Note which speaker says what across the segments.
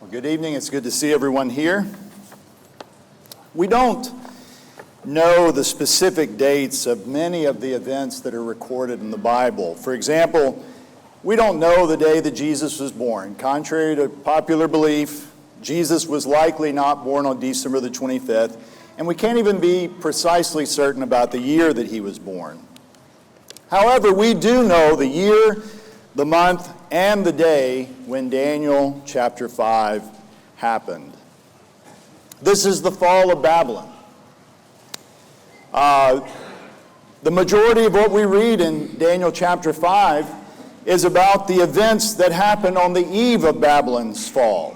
Speaker 1: Well, good evening. It's good to see everyone here. We don't know the specific dates of many of the events that are recorded in the Bible. For example, we don't know the day that Jesus was born. Contrary to popular belief, Jesus was likely not born on December the 25th, and we can't even be precisely certain about the year that he was born. However, we do know the year, the month, and the day when Daniel chapter 5 happened. This is the fall of Babylon. The majority of what we read in Daniel chapter 5 is about the events that happened on the eve of Babylon's fall.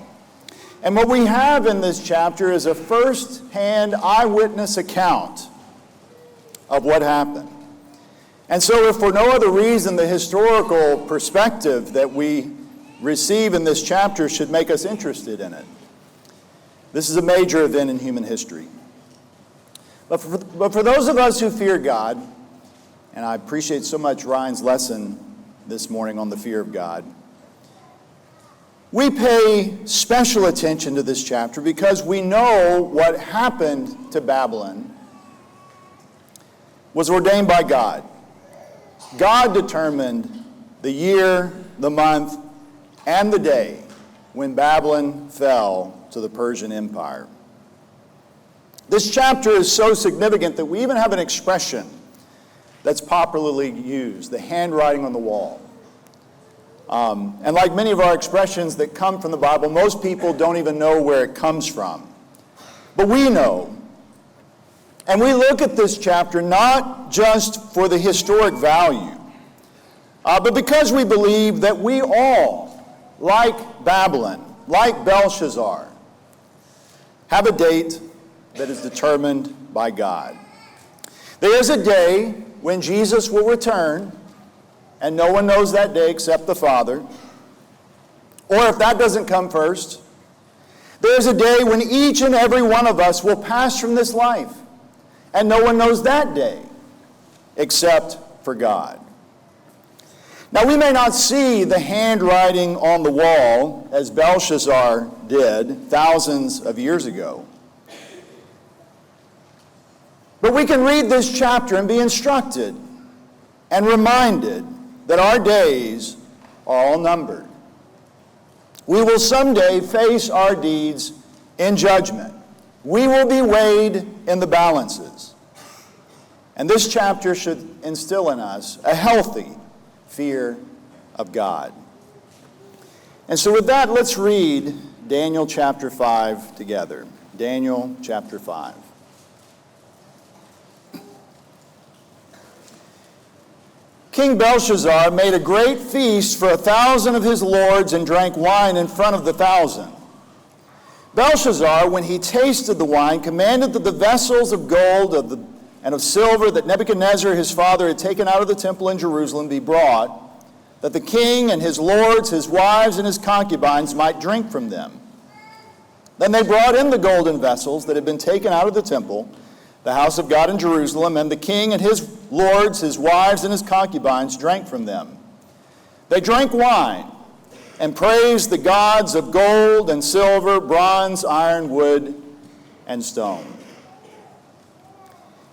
Speaker 1: And what we have in this chapter is a first-hand eyewitness account of what happened. And so if for no other reason, the historical perspective that we receive in this chapter should make us interested in it. This is a major event in human history. But for those of us who fear God, and I appreciate so much Ryan's lesson this morning on the fear of God, we pay special attention to this chapter because we know what happened to Babylon was ordained by God. God determined the year, the month, and the day when Babylon fell to the Persian Empire. This chapter is so significant that we even have an expression that's popularly used, the handwriting on the wall. And like many of our expressions that come from the Bible, most people don't even know where it comes from. But we know. And we look at this chapter not just for the historic value, but because we believe that we all, like Babylon, like Belshazzar, have a date that is determined by God. There is a day when Jesus will return, and no one knows that day except the Father. Or if that doesn't come first, there's a day when each and every one of us will pass from this life. And no one knows that day except for God. Now, we may not see the handwriting on the wall as Belshazzar did thousands of years ago. But we can read this chapter and be instructed and reminded that our days are all numbered. We will someday face our deeds in judgment. We will be weighed in the balances. And this chapter should instill in us a healthy fear of God. And so with that, let's read Daniel chapter 5 together. Daniel chapter 5. King Belshazzar made a great feast for 1,000 of his lords and drank wine in front of the 1,000. Belshazzar, when he tasted the wine, commanded that the vessels of gold and of silver that Nebuchadnezzar his father had taken out of the temple in Jerusalem be brought, that the king and his lords, his wives, and his concubines might drink from them. Then they brought in the golden vessels that had been taken out of the temple, the house of God in Jerusalem, and the king and his lords, his wives, and his concubines drank from them. They drank wine and praised the gods of gold and silver, bronze, iron, wood, and stone.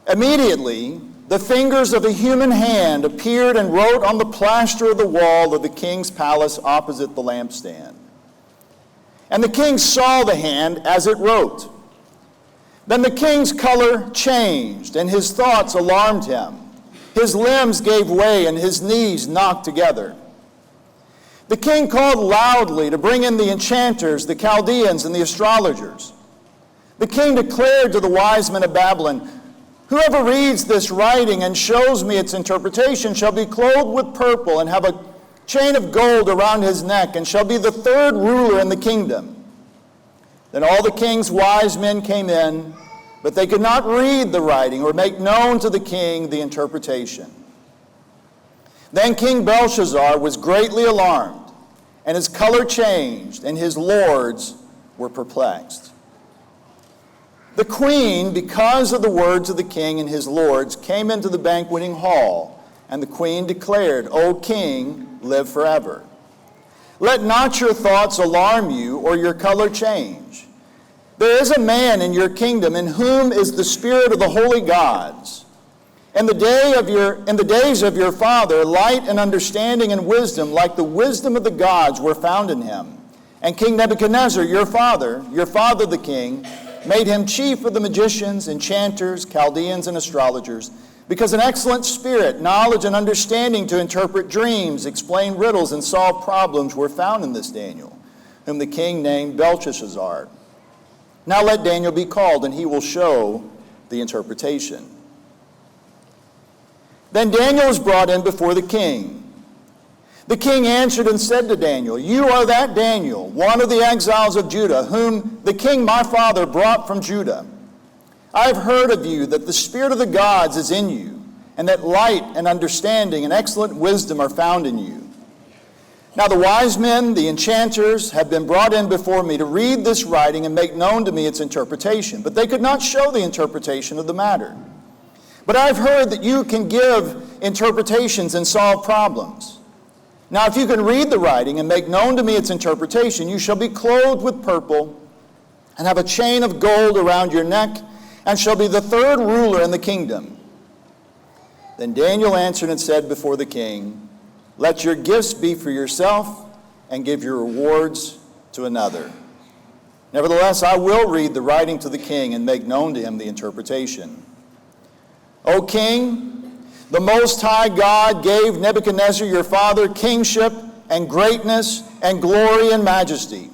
Speaker 1: Immediately, the fingers of a human hand appeared and wrote on the plaster of the wall of the king's palace opposite the lampstand. And the king saw the hand as it wrote. Then the king's color changed, and his thoughts alarmed him. His limbs gave way, and his knees knocked together. The king called loudly to bring in the enchanters, the Chaldeans, and the astrologers. The king declared to the wise men of Babylon, "Whoever reads this writing and shows me its interpretation shall be clothed with purple and have a chain of gold around his neck and shall be the third ruler in the kingdom." Then all the king's wise men came in, but they could not read the writing or make known to the king the interpretation. Then King Belshazzar was greatly alarmed, and his color changed, and his lords were perplexed. The queen, because of the words of the king and his lords, came into the banqueting hall, and the queen declared, "O king, live forever." Let not your thoughts alarm you or your color change. There is a man in your kingdom in whom is the spirit of the holy gods. In the days of your father, light and understanding and wisdom, like the wisdom of the gods, were found in him. And King Nebuchadnezzar, your father the king, made him chief of the magicians, enchanters, Chaldeans, and astrologers, because an excellent spirit, knowledge, and understanding to interpret dreams, explain riddles, and solve problems were found in this Daniel, whom the king named Belteshazzar. Now let Daniel be called, and he will show the interpretation. Then Daniel was brought in before the king. The king answered and said to Daniel, You are that Daniel, one of the exiles of Judah, whom the king my father brought from Judah. I have heard of you that the spirit of the gods is in you, and that light and understanding and excellent wisdom are found in you. Now the wise men, the enchanters, have been brought in before me to read this writing and make known to me its interpretation, but they could not show the interpretation of the matter. But I've heard that you can give interpretations and solve problems. Now if you can read the writing and make known to me its interpretation, you shall be clothed with purple and have a chain of gold around your neck, and shall be the third ruler in the kingdom. Then Daniel answered and said before the king, Let your gifts be for yourself, and give your rewards to another. Nevertheless, I will read the writing to the king and make known to him the interpretation. O king, the Most High God gave Nebuchadnezzar your father kingship and greatness and glory and majesty.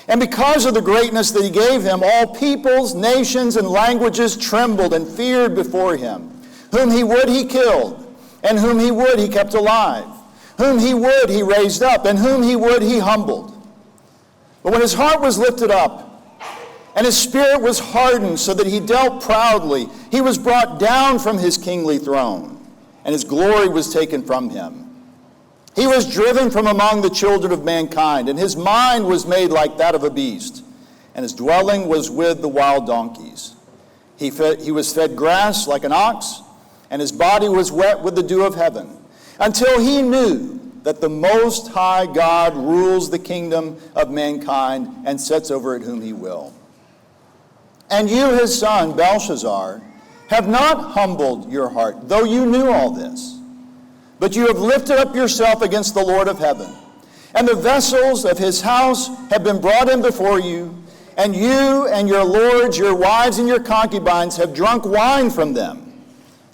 Speaker 1: And because of the greatness that he gave him, all peoples, nations, and languages trembled and feared before him. Whom he would, he killed, and whom he would, he kept alive. Whom he would, he raised up, and whom he would, he humbled. But when his heart was lifted up, and his spirit was hardened so that he dealt proudly, he was brought down from his kingly throne, and his glory was taken from him. He was driven from among the children of mankind, and his mind was made like that of a beast, and his dwelling was with the wild donkeys. He was fed grass like an ox, and his body was wet with the dew of heaven, until he knew that the Most High God rules the kingdom of mankind and sets over it whom he will. And you, his son, Belshazzar, have not humbled your heart, though you knew all this. But you have lifted up yourself against the Lord of heaven. And the vessels of his house have been brought in before you, and you and your lords, your wives, and your concubines have drunk wine from them.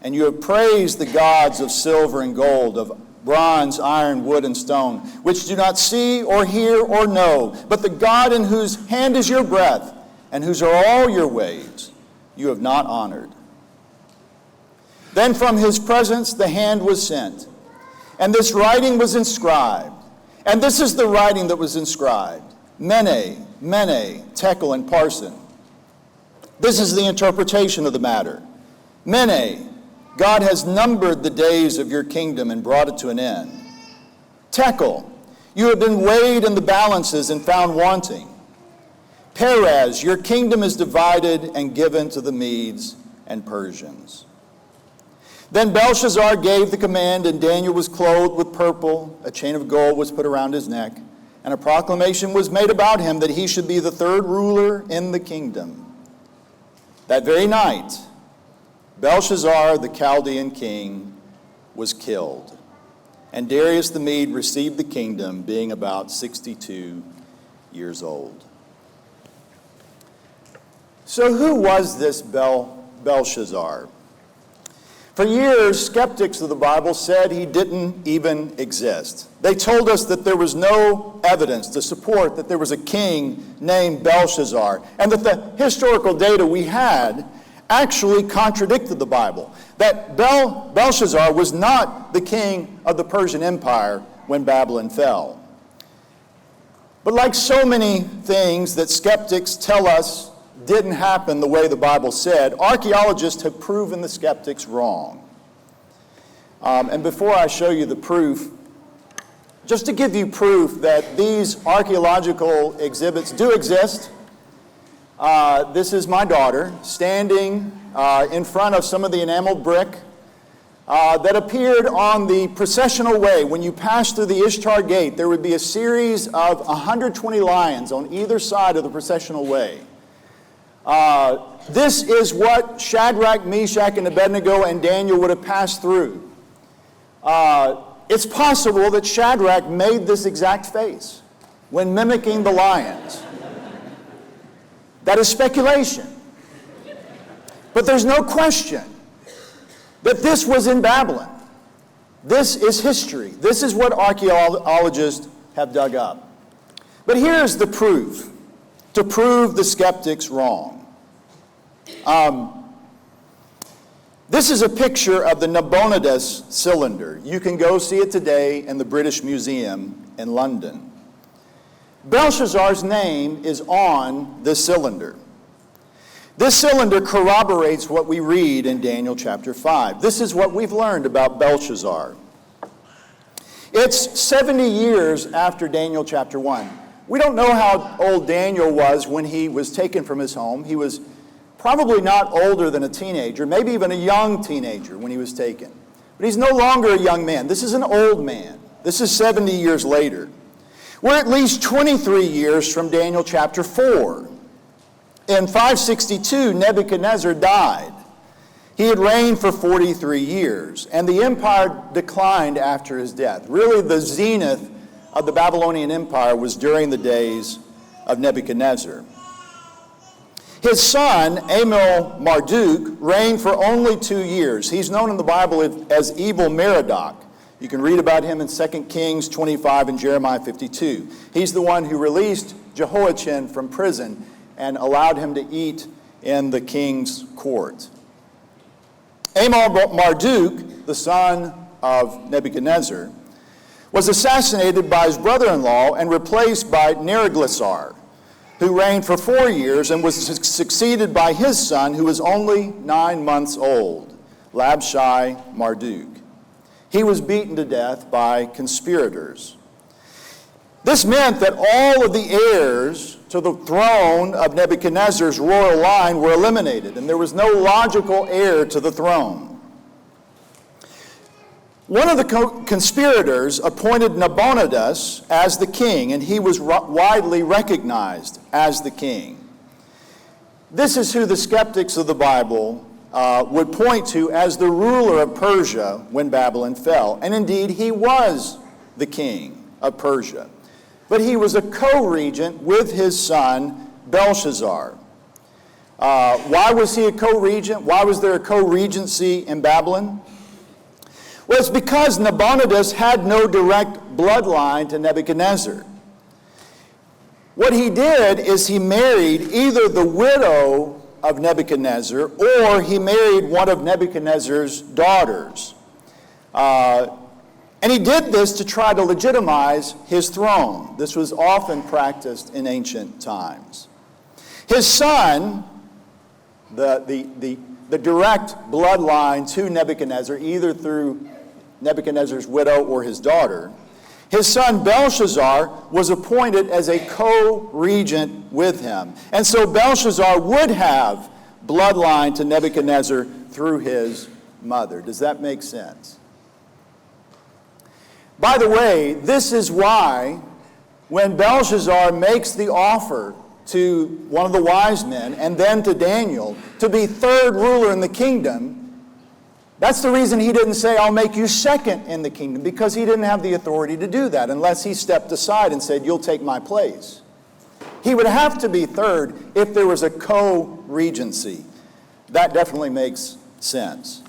Speaker 1: And you have praised the gods of silver and gold, of bronze, iron, wood, and stone, which do not see or hear or know, but the God in whose hand is your breath, and whose are all your ways, you have not honored. Then from his presence the hand was sent, and this writing was inscribed. And this is the writing that was inscribed: Mene, Mene, Tekel, and Parsin. This is the interpretation of the matter. Mene, God has numbered the days of your kingdom and brought it to an end. Tekel, you have been weighed in the balances and found wanting. Perez, your kingdom is divided and given to the Medes and Persians. Then Belshazzar gave the command, and Daniel was clothed with purple. A chain of gold was put around his neck, and a proclamation was made about him that he should be the third ruler in the kingdom. That very night, Belshazzar, the Chaldean king, was killed, and Darius the Mede received the kingdom, being about 62 years old. So who was this Belshazzar? For years, skeptics of the Bible said he didn't even exist. They told us that there was no evidence to support that there was a king named Belshazzar, and that the historical data we had actually contradicted the Bible. That Belshazzar was not the king of the Persian Empire when Babylon fell. But like so many things that skeptics tell us didn't happen the way the Bible said, archaeologists have proven the skeptics wrong. And before I show you the proof, just to give you proof that these archaeological exhibits do exist, this is my daughter standing in front of some of the enameled brick that appeared on the processional way. When you passed through the Ishtar gate, there would be a series of 120 lions on either side of the processional way. This is what Shadrach, Meshach, and Abednego and Daniel would have passed through. It's possible that Shadrach made this exact face when mimicking the lions. That is speculation. But there's no question that this was in Babylon. This is history. This is what archaeologists have dug up. But here's the proof, to prove the skeptics wrong. This is a picture of the Nabonidus cylinder. You can go see it today in the British Museum in London. Belshazzar's name is on this cylinder. This cylinder corroborates what we read in Daniel chapter 5. This is what we've learned about Belshazzar. It's 70 years after Daniel chapter 1. We don't know how old Daniel was when he was taken from his home. He was probably not older than a teenager, maybe even a young teenager when he was taken. But he's no longer a young man. This is an old man. This is 70 years later. We're at least 23 years from Daniel chapter 4. In 562, Nebuchadnezzar died. He had reigned for 43 years, and the empire declined after his death. Really, the zenith of the Babylonian Empire was during the days of Nebuchadnezzar. His son, Amel-Marduk, reigned for only 2 years. He's known in the Bible as Evil Merodach. You can read about him in 2 Kings 25 and Jeremiah 52. He's the one who released Jehoiachin from prison and allowed him to eat in the king's court. Amel-Marduk, the son of Nebuchadnezzar, was assassinated by his brother-in-law and replaced by Neriglissar, who reigned for 4 years and was succeeded by his son, who was only 9 months old, Labshai-Marduk. He was beaten to death by conspirators. This meant that all of the heirs to the throne of Nebuchadnezzar's royal line were eliminated, and there was no logical heir to the throne. One of the conspirators appointed Nabonidus as the king, and he was widely recognized as the king. This is who the skeptics of the Bible would point to as the ruler of Persia when Babylon fell. And indeed, he was the king of Persia. But he was a co-regent with his son, Belshazzar. Why was he a co-regent? Why was there a co-regency in Babylon? Well, it's because Nabonidus had no direct bloodline to Nebuchadnezzar. What he did is he married either the widow of Nebuchadnezzar or he married one of Nebuchadnezzar's daughters. And he did this to try to legitimize his throne. This was often practiced in ancient times. His son, the direct bloodline to Nebuchadnezzar, either through Nebuchadnezzar's widow or his daughter, his son Belshazzar was appointed as a co-regent with him. And so Belshazzar would have bloodline to Nebuchadnezzar through his mother. Does that make sense? By the way, this is why when Belshazzar makes the offer to one of the wise men and then to Daniel to be third ruler in the kingdom, that's the reason he didn't say, I'll make you second in the kingdom, because he didn't have the authority to do that unless he stepped aside and said, you'll take my place. He would have to be third if there was a co-regency. That definitely makes sense.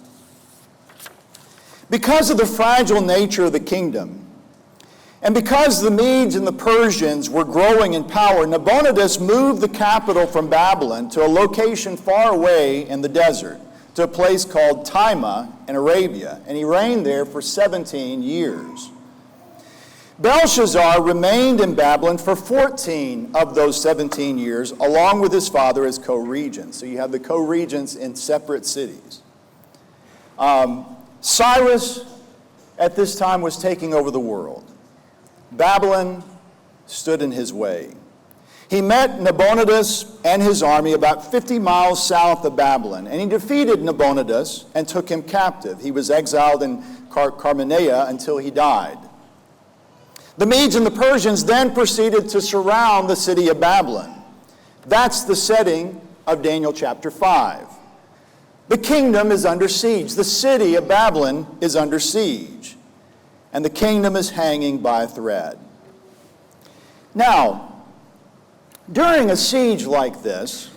Speaker 1: Because of the fragile nature of the kingdom, and because the Medes and the Persians were growing in power, Nabonidus moved the capital from Babylon to a location far away in the desert, to a place called Timah in Arabia, and he reigned there for 17 years. Belshazzar remained in Babylon for 14 of those 17 years, along with his father as co-regents. So you have the co-regents in separate cities. Cyrus, at this time, was taking over the world. Babylon stood in his way. He met Nabonidus and his army about 50 miles south of Babylon, and he defeated Nabonidus and took him captive. He was exiled in Carmenea until he died. The Medes and the Persians then proceeded to surround the city of Babylon. That's the setting of Daniel chapter 5. The kingdom is under siege. The city of Babylon is under siege. And the kingdom is hanging by a thread. Now, during a siege like this,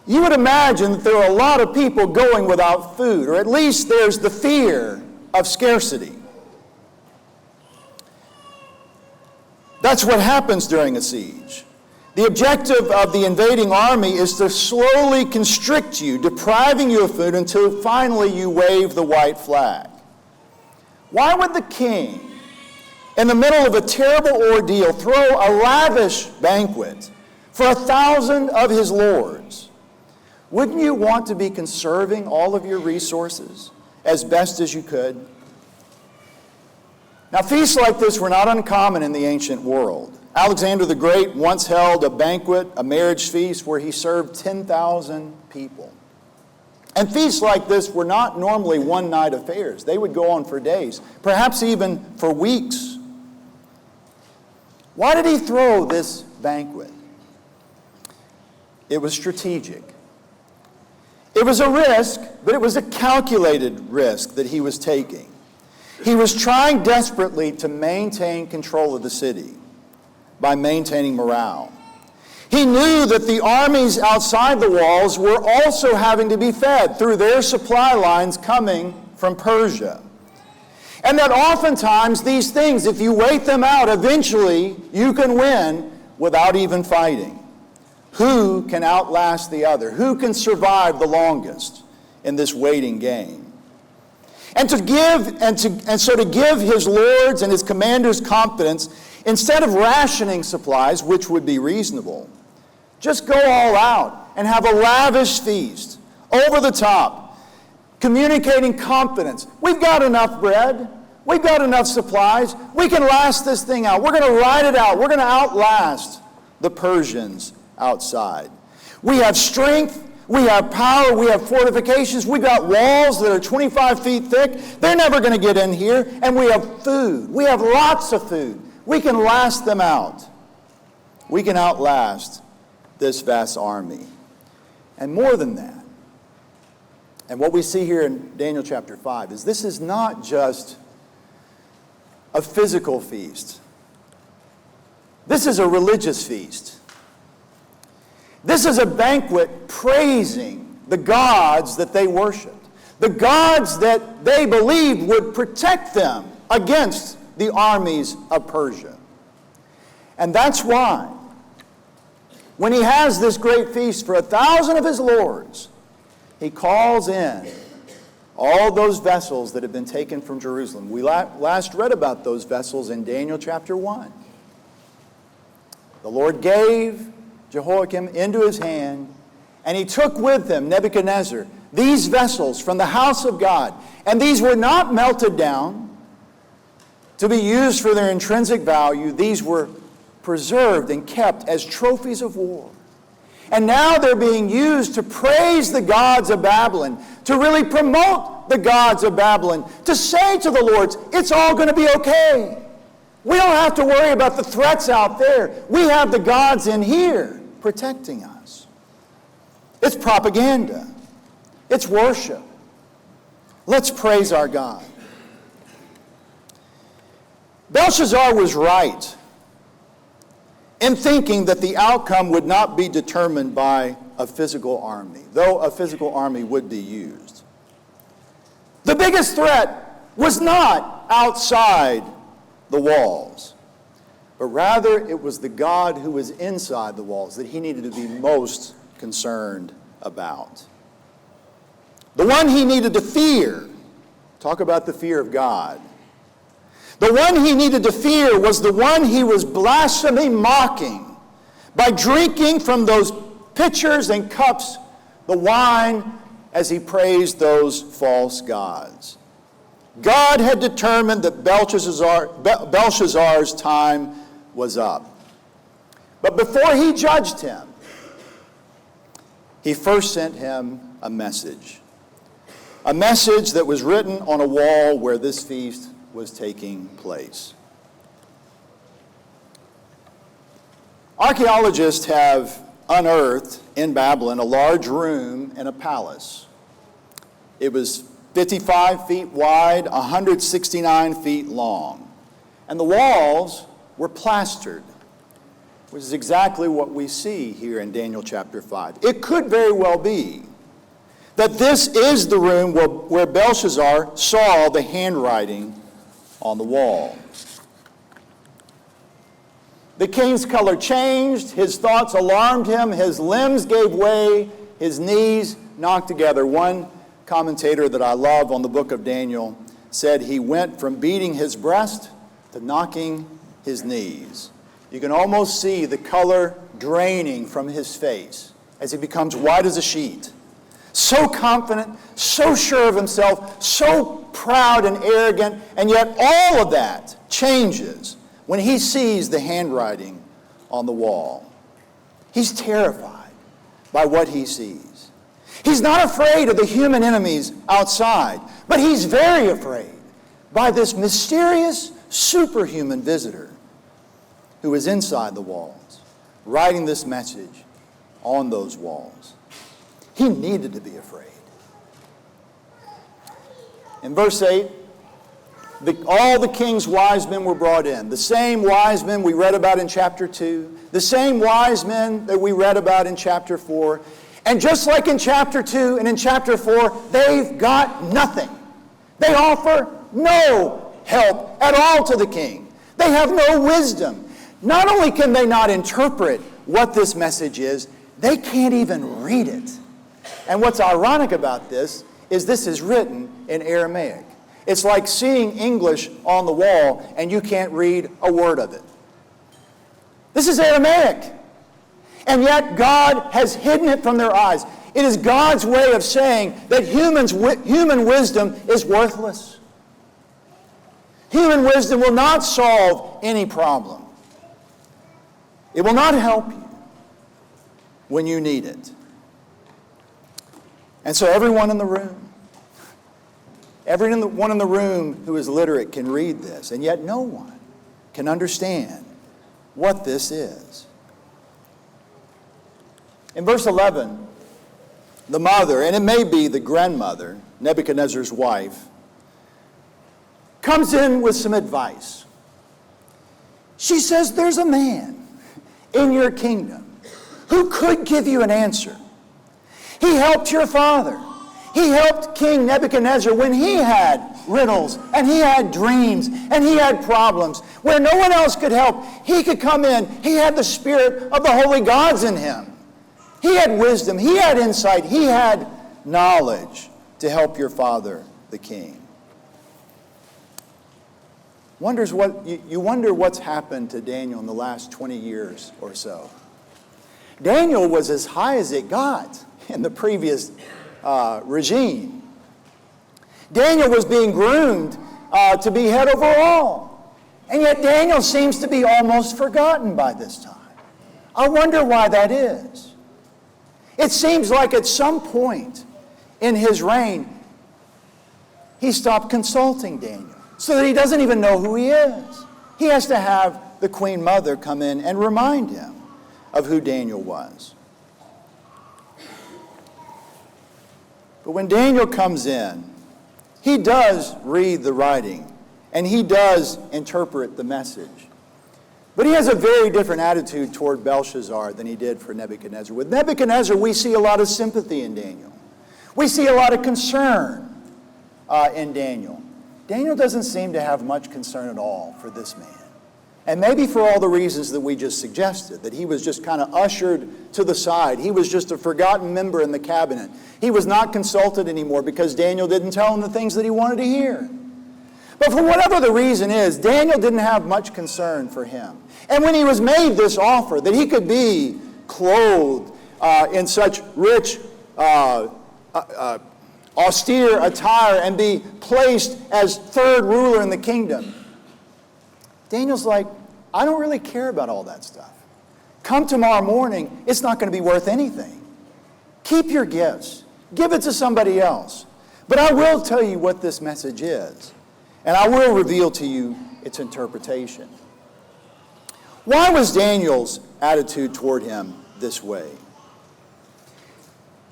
Speaker 1: you would imagine that there are a lot of people going without food, or at least there's the fear of scarcity. That's what happens during a siege. The objective of the invading army is to slowly constrict you, depriving you of food until finally you wave the white flag. Why would the king, in the middle of a terrible ordeal, throw a lavish banquet for 1,000 of his lords? Wouldn't you want to be conserving all of your resources as best as you could? Now, feasts like this were not uncommon in the ancient world. Alexander the Great once held a banquet, a marriage feast, where he served 10,000 people. And feasts like this were not normally one-night affairs. They would go on for days, perhaps even for weeks. Why did he throw this banquet? It was strategic. It was a risk, but it was a calculated risk that he was taking. He was trying desperately to maintain control of the city by maintaining morale. He knew that the armies outside the walls were also having to be fed through their supply lines coming from Persia. And that oftentimes these things, if you wait them out, eventually you can win without even fighting. Who can outlast the other? Who can survive the longest in this waiting game? And so to give his lords and his commanders confidence, instead of rationing supplies, which would be reasonable, just go all out and have a lavish feast, over the top, communicating confidence. We've got enough bread. We've got enough supplies. We can last this thing out. We're going to ride it out. We're going to outlast the Persians outside. We have strength. We have power. We have fortifications. We've got walls that are 25 feet thick. They're never going to get in here. And we have food. We have lots of food. We can last them out. We can outlast this vast army. And more than that, and what we see here in Daniel chapter 5 is this is not just a physical feast. This is a religious feast. This is a banquet praising the gods that they worshiped, the gods that they believed would protect them against the armies of Persia. And that's why, when he has this great feast for 1,000 of his lords, he calls in all those vessels that have been taken from Jerusalem. We last read about those vessels in Daniel chapter 1. The Lord gave Jehoiakim into his hand, and he took with him, Nebuchadnezzar, these vessels from the house of God. And these were not melted down to be used for their intrinsic value. These were preserved and kept as trophies of war. And now they're being used to praise the gods of Babylon, to really promote the gods of Babylon, to say to the lords, it's all going to be okay. We don't have to worry about the threats out there. We have the gods in here protecting us. It's propaganda. It's worship. Let's praise our God. Belshazzar was right in thinking that the outcome would not be determined by a physical army, though a physical army would be used. The biggest threat was not outside the walls, but rather it was the God who was inside the walls that he needed to be most concerned about. The one he needed to fear, talk about the fear of God. The one he needed to fear was the one he was blaspheming, mocking, by drinking from those pitchers and cups the wine as he praised those false gods. God had determined that Belshazzar's time was up. But before he judged him, he first sent him a message. A message that was written on a wall where this feast was taking place. Archaeologists have unearthed in Babylon a large room in a palace. It was 55 feet wide, 169 feet long. And the walls were plastered, which is exactly what we see here in Daniel chapter 5. It could very well be that this is the room where Belshazzar saw the handwriting on the wall. The king's color changed, his thoughts alarmed him, his limbs gave way, his knees knocked together. One commentator that I love on the book of Daniel said he went from beating his breast to knocking his knees. You can almost see the color draining from his face as he becomes white as a sheet. So confident, so sure of himself, so proud and arrogant, and yet all of that changes when he sees the handwriting on the wall. He's terrified by what he sees. He's not afraid of the human enemies outside, but he's very afraid by this mysterious, superhuman visitor who is inside the walls, writing this message on those walls. He needed to be afraid. In verse 8, all the king's wise men were brought in. The same wise men we read about in chapter 2. The same wise men that we read about in chapter 4. And just like in chapter 2 and in chapter 4, they've got nothing. They offer no help at all to the king. They have no wisdom. Not only can they not interpret what this message is, they can't even read it. And what's ironic about this is written in Aramaic. It's like seeing English on the wall and you can't read a word of it. This is Aramaic. And yet God has hidden it from their eyes. It is God's way of saying that human wisdom is worthless. Human wisdom will not solve any problem. It will not help you when you need it. And so everyone in the room who is literate can read this, and yet no one can understand what this is. In verse 11, the mother, and it may be the grandmother, Nebuchadnezzar's wife, comes in with some advice. She says, there's a man in your kingdom who could give you an answer. He helped your father. He helped King Nebuchadnezzar when he had riddles and he had dreams and he had problems where no one else could help. He could come in. He had the spirit of the holy gods in him. He had wisdom. He had insight. He had knowledge to help your father, the king. You wonder what's happened to Daniel in the last 20 years or so. Daniel was as high as it got in the previous regime. Daniel was being groomed to be head over all. And yet Daniel seems to be almost forgotten by this time. I wonder why that is. It seems like at some point in his reign, he stopped consulting Daniel so that he doesn't even know who he is. He has to have the Queen Mother come in and remind him of who Daniel was. But when Daniel comes in, he does read the writing and he does interpret the message. But he has a very different attitude toward Belshazzar than he did for Nebuchadnezzar. With Nebuchadnezzar, we see a lot of sympathy in Daniel. We see a lot of concern in Daniel. Daniel doesn't seem to have much concern at all for this man. And maybe for all the reasons that we just suggested, that he was just kind of ushered to the side. He was just a forgotten member in the cabinet. He was not consulted anymore because Daniel didn't tell him the things that he wanted to hear. But for whatever the reason is, Daniel didn't have much concern for him. And when he was made this offer that he could be clothed in such rich, austere attire and be placed as third ruler in the kingdom, Daniel's like, I don't really care about all that stuff. come tomorrow morning, it's not going to be worth anything. Keep your gifts. Give it to somebody else. But I will tell you what this message is, and I will reveal to you its interpretation. Why was Daniel's attitude toward him this way?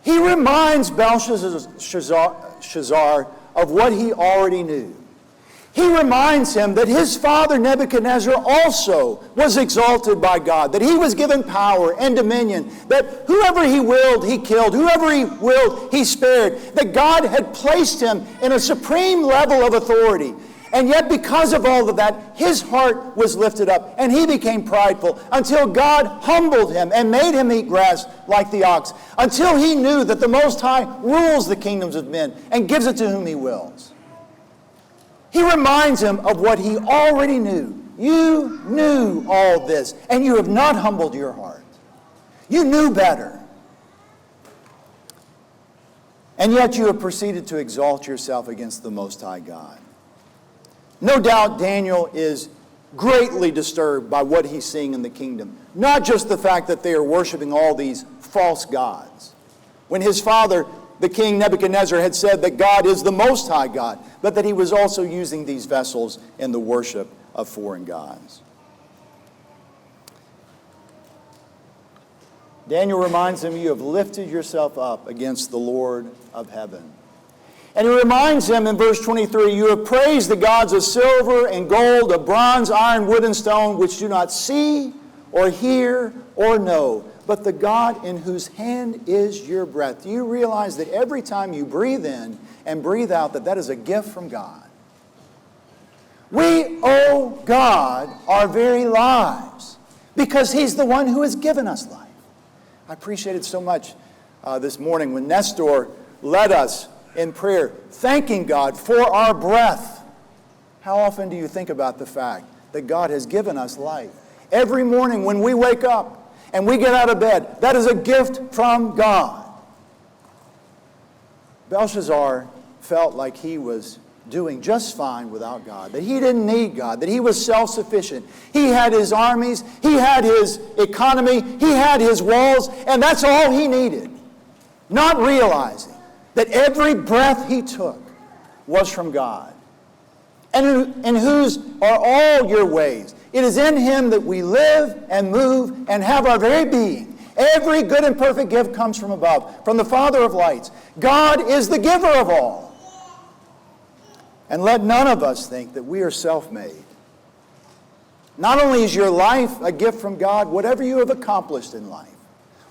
Speaker 1: He reminds Belshazzar of what he already knew. He reminds him that his father Nebuchadnezzar also was exalted by God, that he was given power and dominion, that whoever he willed, he killed, whoever he willed, he spared, that God had placed him in a supreme level of authority. And yet because of all of that, his heart was lifted up and he became prideful until God humbled him and made him eat grass like the ox, until he knew that the Most High rules the kingdoms of men and gives it to whom he wills. He reminds him of what he already knew. You knew all this, and you have not humbled your heart. You knew better. And yet you have proceeded to exalt yourself against the Most High God. No doubt Daniel is greatly disturbed by what he's seeing in the kingdom. Not just the fact that they are worshiping all these false gods. When his father, the king Nebuchadnezzar, had said that God is the Most High God, but that he was also using these vessels in the worship of foreign gods. Daniel reminds him, you have lifted yourself up against the Lord of heaven. And he reminds him in verse 23, you have praised the gods of silver and gold, of bronze, iron, wood, and stone, which do not see or hear or know, but the God in whose hand is your breath. Do you realize that every time you breathe in and breathe out, that is a gift from God? We owe God our very lives because he's the one who has given us life. I appreciated so much this morning when Nestor led us in prayer, thanking God for our breath. How often do you think about the fact that God has given us life? Every morning when we wake up and we get out of bed, that is a gift from God. Belshazzar felt like he was doing just fine without God, that he didn't need God, that he was self-sufficient. He had his armies, he had his economy, he had his walls, and that's all he needed. Not realizing that every breath he took was from God. And in whose are all your ways. It is in him that we live and move and have our very being. Every good and perfect gift comes from above, from the Father of lights. God is the giver of all. And let none of us think that we are self-made. Not only is your life a gift from God, whatever you have accomplished in life,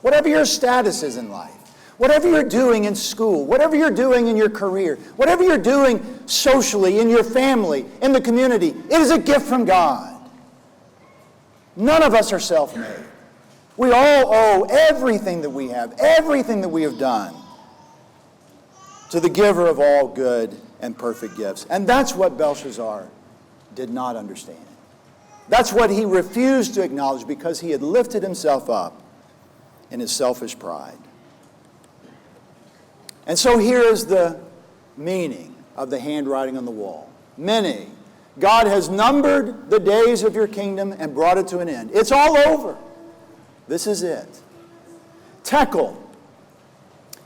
Speaker 1: whatever your status is in life, whatever you're doing in school, whatever you're doing in your career, whatever you're doing socially, in your family, in the community, it is a gift from God. None of us are self-made. We all owe everything that we have, everything that we have done, to the giver of all good and perfect gifts. And that's what Belshazzar did not understand. That's what he refused to acknowledge because he had lifted himself up in his selfish pride. And so here is the meaning of the handwriting on the wall. Many. God has numbered the days of your kingdom and brought it to an end. It's all over. This is it. Tekel.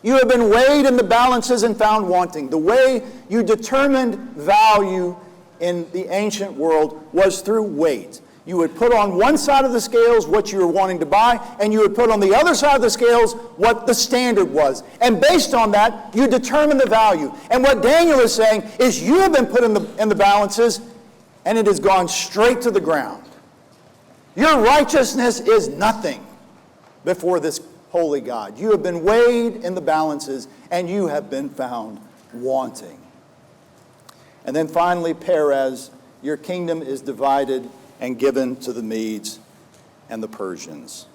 Speaker 1: You have been weighed in the balances and found wanting. The way you determined value in the ancient world was through weight. You would put on one side of the scales what you were wanting to buy, and you would put on the other side of the scales what the standard was. And based on that, you determine the value. And what Daniel is saying is you have been put in the balances, and it has gone straight to the ground. Your righteousness is nothing before this holy God. You have been weighed in the balances, and you have been found wanting. And then finally, Perez, your kingdom is divided and given to the Medes and the Persians.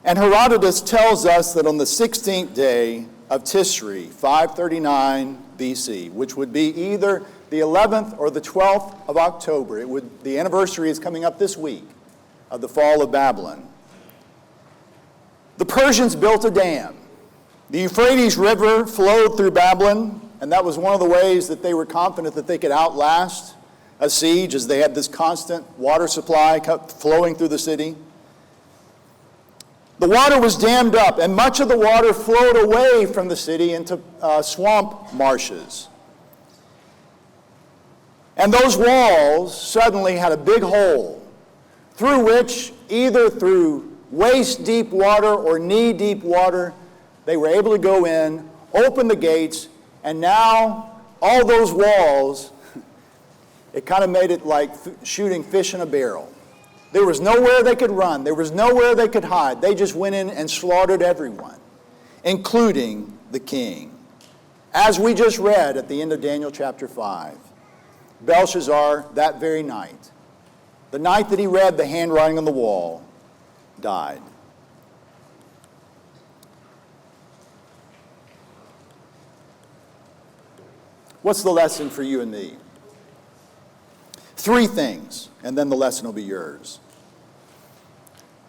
Speaker 1: And Herodotus tells us that on the 16th day of Tisri, 539 BC, which would be either the 11th or the 12th of October, the anniversary is coming up this week of the fall of Babylon, the Persians built a dam. The Euphrates River flowed through Babylon, and that was one of the ways that they were confident that they could outlast a siege as they had this constant water supply flowing through the city. The water was dammed up, and much of the water flowed away from the city into swamp marshes. And those walls suddenly had a big hole through which, either through waist-deep water or knee-deep water, they were able to go in, open the gates, and now all those walls, it kind of made it like shooting fish in a barrel. There was nowhere they could run. There was nowhere they could hide. They just went in and slaughtered everyone, including the king. As we just read at the end of Daniel chapter 5, Belshazzar, that very night, the night that he read the handwriting on the wall, died. What's the lesson for you and me? 3 things, and then the lesson will be yours.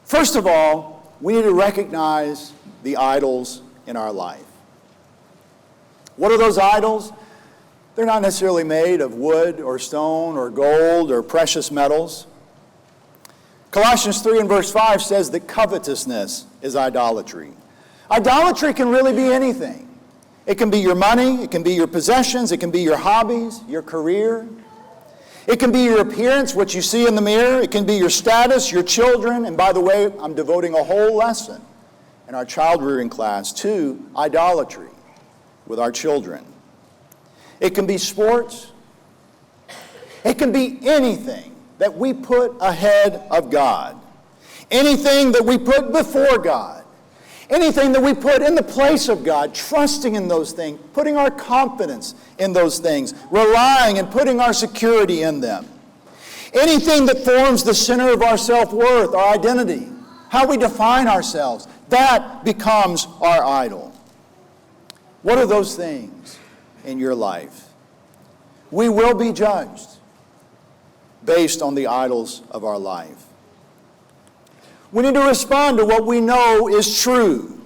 Speaker 1: First of all, we need to recognize the idols in our life. What are those idols? They're not necessarily made of wood or stone or gold or precious metals. Colossians 3 and verse 5 says that covetousness is idolatry. Idolatry can really be anything. It can be your money, it can be your possessions, it can be your hobbies, your career. It can be your appearance, what you see in the mirror. It can be your status, your children. And by the way, I'm devoting a whole lesson in our child rearing class to idolatry with our children. It can be sports. It can be anything that we put ahead of God. Anything that we put before God. Anything that we put in the place of God, trusting in those things, putting our confidence in those things, relying and putting our security in them. Anything that forms the center of our self-worth, our identity, how we define ourselves, that becomes our idol. What are those things in your life? We will be judged based on the idols of our life. We need to respond to what we know is true.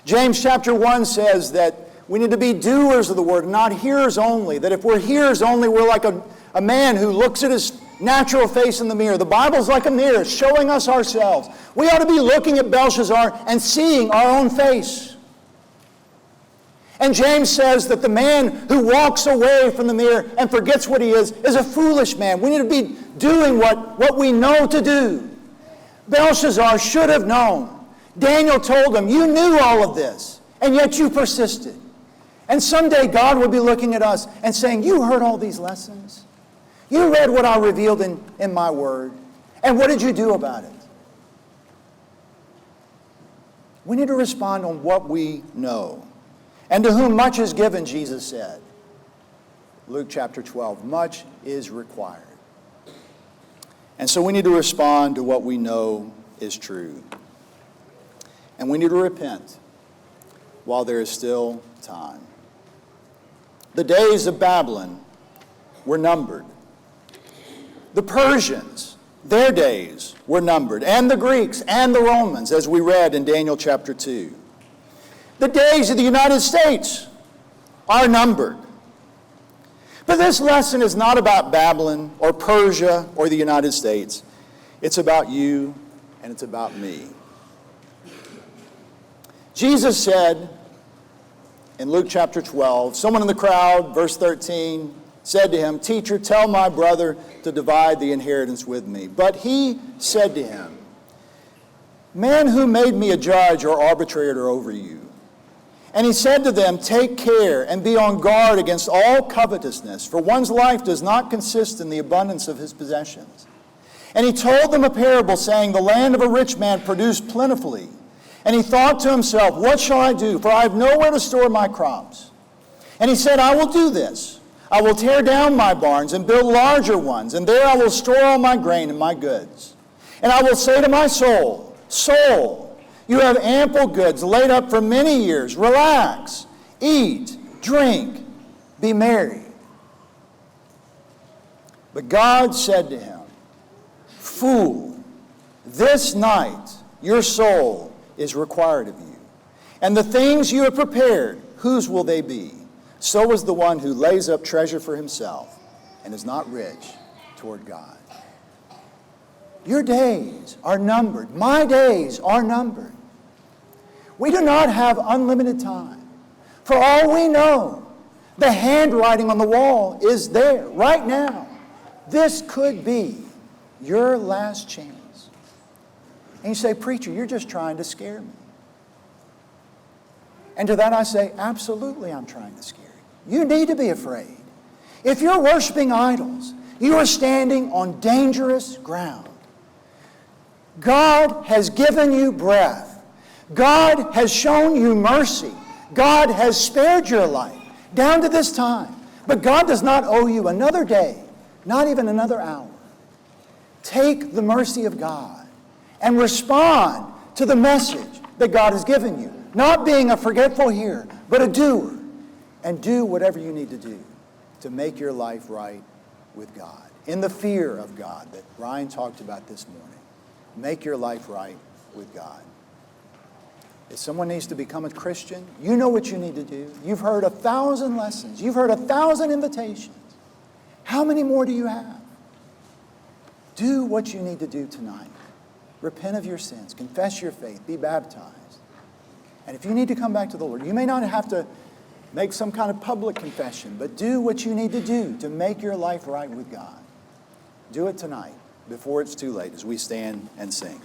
Speaker 1: James chapter 1 says that we need to be doers of the word, not hearers only. That if we're hearers only, we're like a man who looks at his natural face in the mirror. The Bible's like a mirror showing us ourselves. We ought to be looking at Belshazzar and seeing our own face. And James says that the man who walks away from the mirror and forgets what he is a foolish man. We need to be doing what we know to do. Belshazzar should have known. Daniel told him, you knew all of this, and yet you persisted. And someday God will be looking at us and saying, you heard all these lessons. You read what I revealed in my word. And what did you do about it? We need to respond on what we know. And to whom much is given, Jesus said. Luke chapter 12, much is required. And so we need to respond to what we know is true. And we need to repent while there is still time. The days of Babylon were numbered. The Persians, their days were numbered. And the Greeks and the Romans, as we read in Daniel chapter 2. The days of the United States are numbered. But this lesson is not about Babylon or Persia or the United States. It's about you and it's about me. Jesus said in Luke chapter 12, someone in the crowd, verse 13, said to him, Teacher, tell my brother to divide the inheritance with me. But he said to him, Man, who made me a judge or arbitrator over you? And he said to them, Take care and be on guard against all covetousness, for one's life does not consist in the abundance of his possessions. And he told them a parable, saying, The land of a rich man produced plentifully. And he thought to himself, What shall I do? For I have nowhere to store my crops. And he said, I will do this. I will tear down my barns and build larger ones, and there I will store all my grain and my goods. And I will say to my soul, Soul, you have ample goods laid up for many years. Relax, eat, drink, be merry. But God said to him, Fool, this night your soul is required of you. And the things you have prepared, whose will they be? So is the one who lays up treasure for himself and is not rich toward God. Your days are numbered. My days are numbered. We do not have unlimited time. For all we know, the handwriting on the wall is there right now. This could be your last chance. And you say, preacher, you're just trying to scare me. And to that I say, absolutely I'm trying to scare you. You need to be afraid. If you're worshiping idols, you are standing on dangerous ground. God has given you breath. God has shown you mercy. God has spared your life down to this time. But God does not owe you another day, not even another hour. Take the mercy of God and respond to the message that God has given you. Not being a forgetful hearer, but a doer. And do whatever you need to do to make your life right with God. In the fear of God that Ryan talked about this morning. Make your life right with God. If someone needs to become a Christian, you know what you need to do. You've heard 1,000 lessons. You've heard 1,000 invitations. How many more do you have? Do what you need to do tonight. Repent of your sins. Confess your faith. Be baptized. And if you need to come back to the Lord, you may not have to make some kind of public confession, but do what you need to do to make your life right with God. Do it tonight before it's too late as we stand and sing.